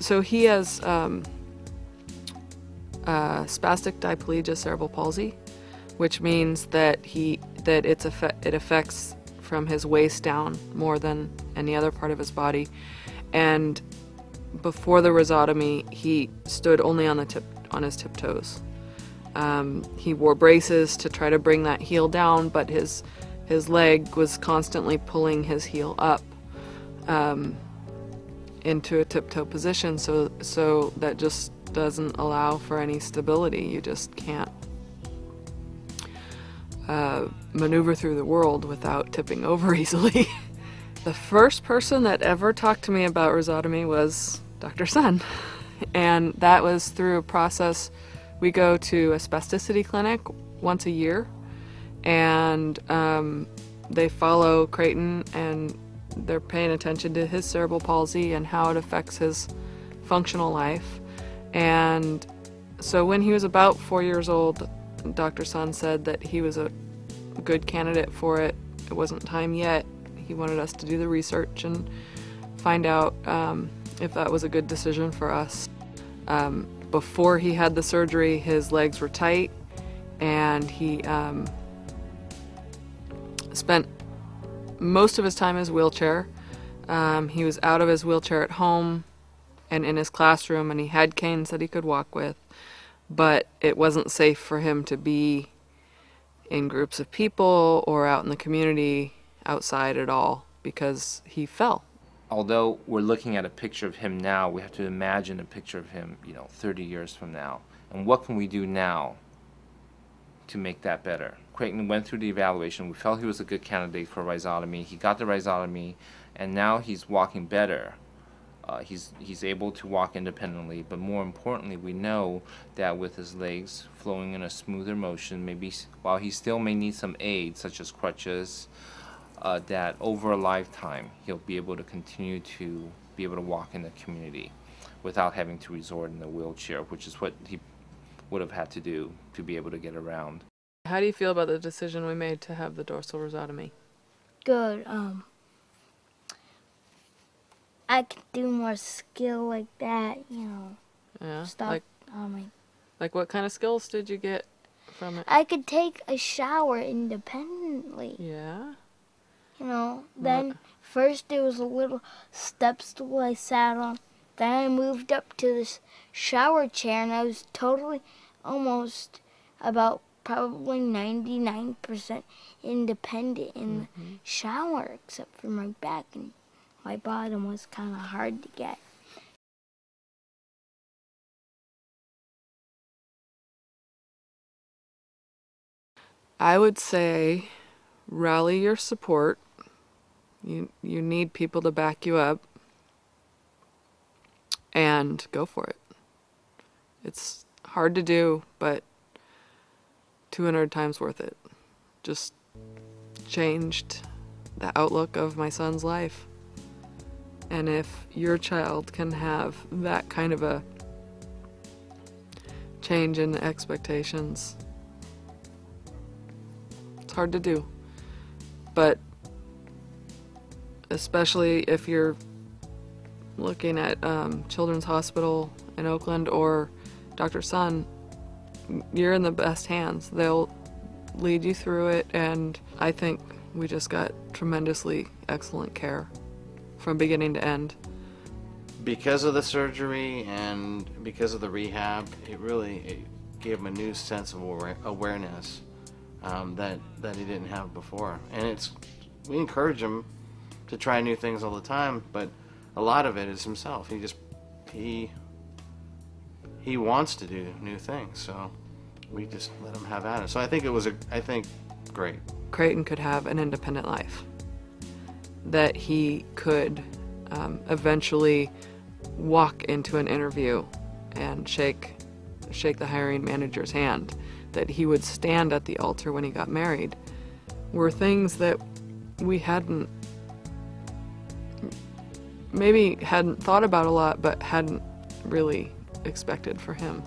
So he has spastic diplegia cerebral palsy, which means that it affects from his waist down more than any other part of his body. And before the rhizotomy, he stood only on his tiptoes. He wore braces to try to bring that heel down, but his leg was constantly pulling his heel up into a tiptoe position, so that just doesn't allow for any stability. You just can't maneuver through the world without tipping over easily. The first person that ever talked to me about rhizotomy was Dr. Sun, and that was through a process. We go to a spasticity clinic once a year, and they follow Creighton, and they're paying attention to his cerebral palsy and how it affects his functional life. And so when he was about 4 years old, Dr. Sun said that he was a good candidate for it. It wasn't time yet. He wanted us to do the research and find out if that was a good decision for us. Before he had the surgery, his legs were tight, and he spent most of his time in his wheelchair. He was out of his wheelchair at home and in his classroom, and he had canes that he could walk with, but it wasn't safe for him to be in groups of people or out in the community outside at all because he fell. Although we're looking at a picture of him now, we have to imagine a picture of him, 30 years from now. And what can we do now to make that better? Creighton went through the evaluation. We felt he was a good candidate for rhizotomy. He got the rhizotomy, and now he's walking better. He's able to walk independently, but more importantly, we know that with his legs flowing in a smoother motion, maybe while he still may need some aid, such as crutches, that over a lifetime he'll be able to continue to be able to walk in the community without having to resort in a wheelchair, which is what he would have had to do to be able to get around. How do you feel about the decision we made to have the dorsal rhizotomy? Good. I could do more skill like that, Yeah. stuff. Like what kind of skills did you get from it? I could take a shower independently. Yeah. Then first there was a little step stool I sat on. Then I moved up to this shower chair, and I was totally, almost about probably 99% independent in the shower, except for my back, and my bottom was kind of hard to get. I would say rally your support. You need people to back you up, and go for it. It's hard to do, but 200 times worth it. Just changed the outlook of my son's life. And if your child can have that kind of a change in expectations, it's hard to do. But especially if you're looking at Children's Hospital in Oakland or Dr. Sun, you're in the best hands. They'll lead you through it, and I think we just got tremendously excellent care from beginning to end. Because of the surgery and because of the rehab, it gave him a new sense of awareness that he didn't have before. And we encourage him to try new things all the time, but a lot of it is himself. He wants to do new things, so we just let him have at it. So I think it was great. Creighton could have an independent life, that he could eventually walk into an interview and shake the hiring manager's hand, that he would stand at the altar when he got married, were things that we hadn't thought about a lot, but hadn't really expected for him.